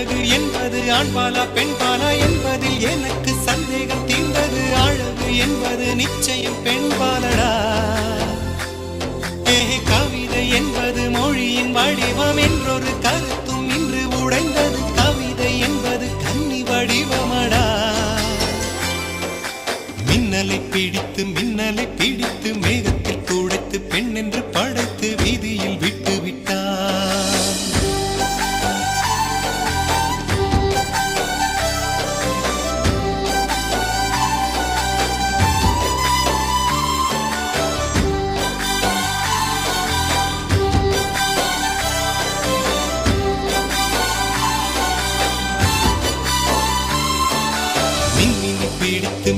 அழகு என்பது ஆண்பாலா பெண்பாலா என்பதில் எனக்கு சந்தேகம் தீர்ந்தது. அழகு என்பது நிச்சயம் பெண்பாலடா. கவிதை என்பது மொழியின் வடிவம் என்றொரு கருத்தும் இன்று உடைந்தது. கவிதை என்பது கன்னி வடிவமடா. மின்னலை பிடித்து மேகத்தில் துடைத்து பெண் என்று படைத்து வீதியில் விட்டு விட்டார். மின்னினை பிடித்து